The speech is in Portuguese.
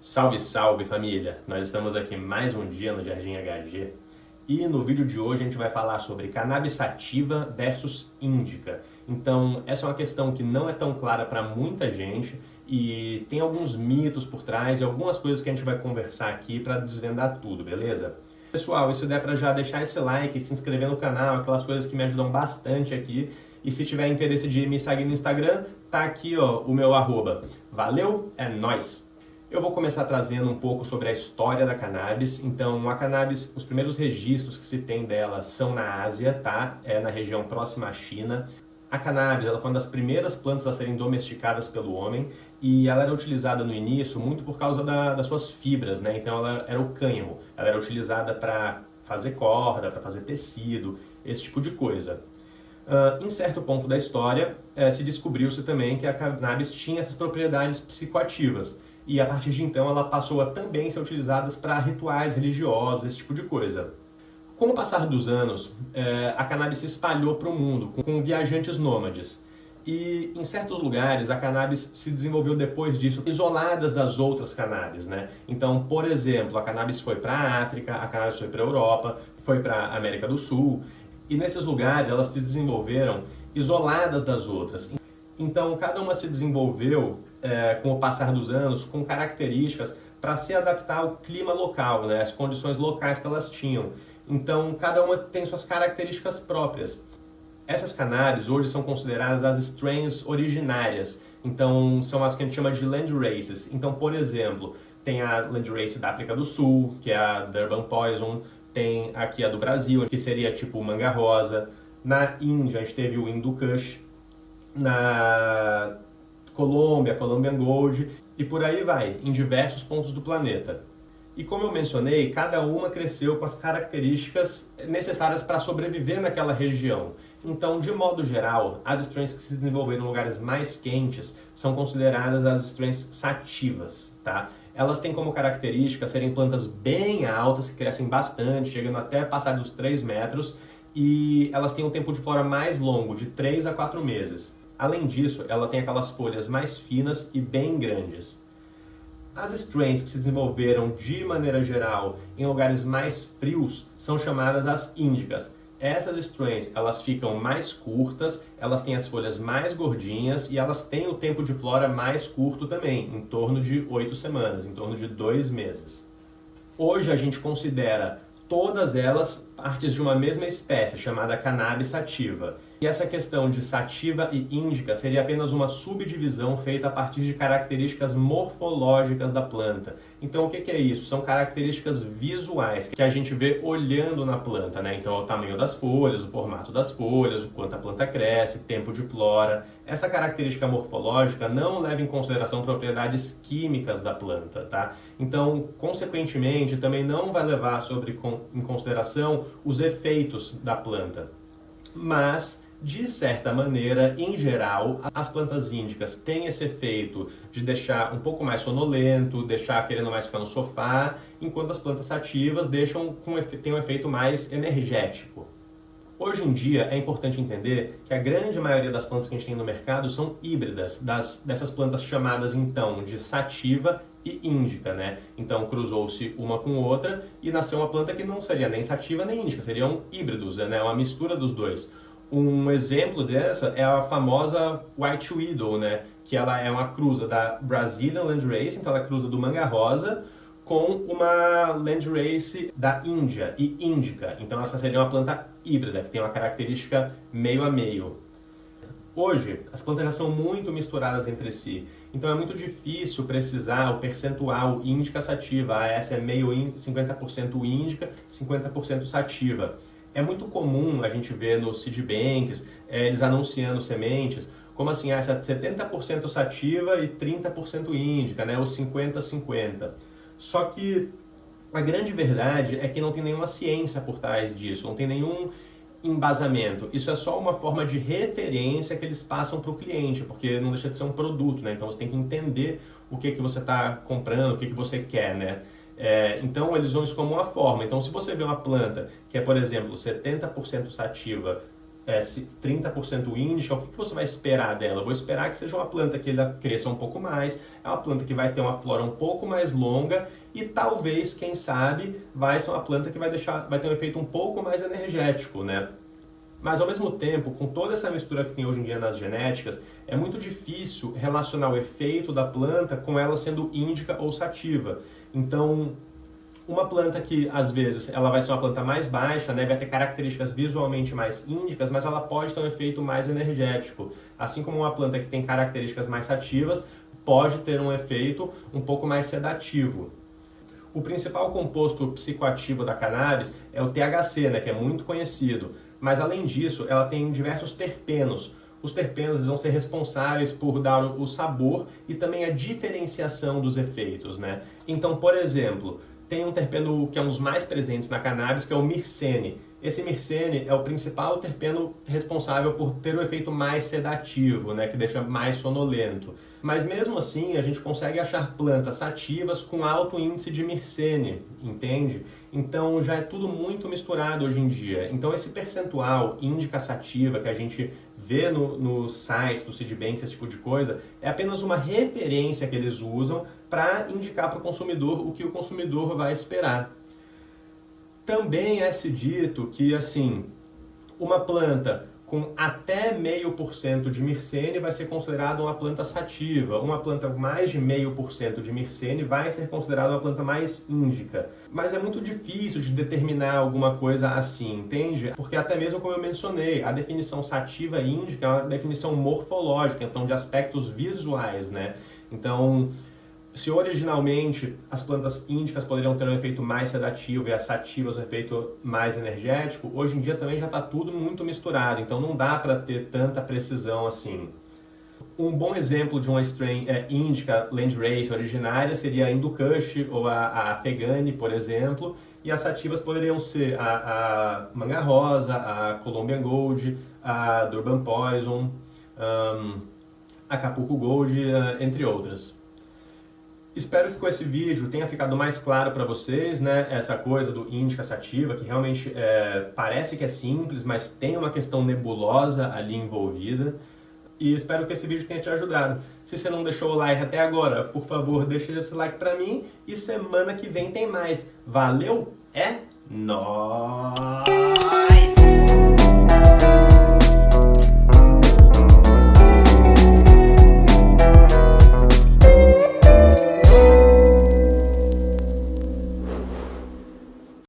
Salve, salve família! Nós estamos aqui mais um dia no Jardim HG e no vídeo de hoje a gente vai falar sobre cannabis sativa versus índica. Então, essa é uma questão que não é tão clara para muita gente e tem alguns mitos por trás e algumas coisas que a gente vai conversar aqui para desvendar tudo, beleza? Pessoal, e se der para já deixar esse like, se inscrever no canal, aquelas coisas que me ajudam bastante aqui. E se tiver interesse de me seguir no Instagram, tá aqui ó, o meu arroba. Valeu, é nóis! Eu vou começar trazendo um pouco sobre a história da cannabis. Então, a cannabis, os primeiros registros que se tem dela são na Ásia, tá? É na região próxima à China. A cannabis, ela foi uma das primeiras plantas a serem domesticadas pelo homem e ela era utilizada no início muito por causa das suas fibras, né? Então, ela era o cânhamo. Ela era utilizada para fazer corda, para fazer tecido, esse tipo de coisa. Em certo ponto da história, se descobriu-se também que a cannabis tinha essas propriedades psicoativas. E a partir de então ela passou a também ser utilizada para rituais religiosos, esse tipo de coisa. Com o passar dos anos, a cannabis se espalhou para o mundo, com viajantes nômades. E em certos lugares a cannabis se desenvolveu depois disso, isoladas das outras cannabis, né? Então, por exemplo, a cannabis foi para a África, a cannabis foi para a Europa, foi para a América do Sul. E nesses lugares elas se desenvolveram isoladas das outras. Então, cada uma se desenvolveu com o passar dos anos, com características para se adaptar ao clima local, né? As condições locais que elas tinham. Então, cada uma tem suas características próprias. Essas cannabis hoje são consideradas as strains originárias. Então, são as que a gente chama de land races. Então, por exemplo, tem a land race da África do Sul, que é a Durban Poison. Tem aqui a do Brasil, que seria tipo manga rosa. Na Índia, a gente teve o Hindu Kush. Na Colômbia, Colombian Gold, e por aí vai, em diversos pontos do planeta. E como eu mencionei, cada uma cresceu com as características necessárias para sobreviver naquela região. Então, de modo geral, as strains que se desenvolveram em lugares mais quentes são consideradas as strains sativas, tá? Elas têm como característica serem plantas bem altas, que crescem bastante, chegando até passar dos 3 metros, e elas têm um tempo de flora mais longo, de 3 a 4 meses. Além disso, ela tem aquelas folhas mais finas e bem grandes. As strains que se desenvolveram de maneira geral em lugares mais frios são chamadas as índicas. Essas strains, elas ficam mais curtas, elas têm as folhas mais gordinhas e elas têm o tempo de flora mais curto também, em torno de 8 semanas, em torno de 2 meses. Hoje a gente considera todas elas partes de uma mesma espécie, chamada cannabis sativa. E essa questão de sativa e índica seria apenas uma subdivisão feita a partir de características morfológicas da planta. Então o que é isso? São características visuais que a gente vê olhando na planta, né? Então o tamanho das folhas, o formato das folhas, o quanto a planta cresce, tempo de flora. Essa característica morfológica não leva em consideração propriedades químicas da planta, tá? Então, consequentemente, também não vai levar em consideração os efeitos da planta. Mas, de certa maneira, em geral, as plantas índicas têm esse efeito de deixar um pouco mais sonolento, deixar querendo mais ficar no sofá, enquanto as plantas sativas têm um efeito mais energético. Hoje em dia é importante entender que a grande maioria das plantas que a gente tem no mercado são híbridas, dessas plantas chamadas então de sativa e índica, né? Então cruzou-se uma com outra e nasceu uma planta que não seria nem sativa nem índica, seriam híbridos, né? Uma mistura dos dois. Um exemplo dessa é a famosa White Widow, né? Que ela é uma cruza da Brazilian Landrace, então ela cruza do manga rosa com uma Landrace da Índia e índica. Então essa seria uma planta híbrida, que tem uma característica meio a meio. Hoje, as plantas já são muito misturadas entre si, então é muito difícil precisar o percentual índica sativa. Essa é meio 50% índica, 50% sativa. É muito comum a gente ver nos seed banks, eles anunciando sementes, como assim, essa 70% sativa e 30% índica, né? Ou 50-50. Só que a grande verdade é que não tem nenhuma ciência por trás disso, não tem nenhum embasamento. Isso é só uma forma de referência que eles passam para o cliente, porque não deixa de ser um produto, né? Então você tem que entender o que você está comprando, o que você quer, né? Então eles usam isso como uma forma. Então se você vê uma planta que é, por exemplo, 70% sativa 30% índica, o que você vai esperar dela? Eu vou esperar que seja uma planta que ela cresça um pouco mais, é uma planta que vai ter uma flora um pouco mais longa e talvez, quem sabe, vai ser uma planta que vai ter um efeito um pouco mais energético, né? Mas ao mesmo tempo, com toda essa mistura que tem hoje em dia nas genéticas, é muito difícil relacionar o efeito da planta com ela sendo índica ou sativa. Então, uma planta que, às vezes, ela vai ser uma planta mais baixa, né, vai ter características visualmente mais índicas, mas ela pode ter um efeito mais energético. Assim como uma planta que tem características mais sativas, pode ter um efeito um pouco mais sedativo. O principal composto psicoativo da cannabis é o THC, né, que é muito conhecido. Mas, além disso, ela tem diversos terpenos. Os terpenos vão ser responsáveis por dar o sabor e também a diferenciação dos efeitos, né? Então, por exemplo, tem um terpeno que é um dos mais presentes na cannabis, que é o mircene. Esse mircene é o principal terpeno responsável por ter o efeito mais sedativo, né, que deixa mais sonolento. Mas mesmo assim, a gente consegue achar plantas sativas com alto índice de mircene, entende? Então já é tudo muito misturado hoje em dia. Então esse percentual índica sativa que a gente vê nos sites do Seedbanks, esse tipo de coisa, é apenas uma referência que eles usam para indicar para o consumidor o que o consumidor vai esperar. Também é se dito que, assim, uma planta com até 0,5% de mircene vai ser considerada uma planta sativa. Uma planta com mais de 0,5% de mircene vai ser considerada uma planta mais índica. Mas é muito difícil de determinar alguma coisa assim, entende? Porque até mesmo como eu mencionei, a definição sativa e índica é uma definição morfológica, então de aspectos visuais, né? Então, se originalmente as plantas índicas poderiam ter um efeito mais sedativo e as sativas um efeito mais energético, hoje em dia também já está tudo muito misturado, então não dá para ter tanta precisão assim. Um bom exemplo de uma strain índica landrace originária seria a Hindu Kush ou a Afghani, por exemplo, e as sativas poderiam ser a Manga Rosa, a Colombian Gold, a Durban Poison, a Acapulco Gold, entre outras. Espero que com esse vídeo tenha ficado mais claro para vocês, né, essa coisa do índica sativa, que realmente parece que é simples, mas tem uma questão nebulosa ali envolvida. E espero que esse vídeo tenha te ajudado. Se você não deixou o like até agora, por favor, deixa esse like para mim. E semana que vem tem mais. Valeu? É nóis!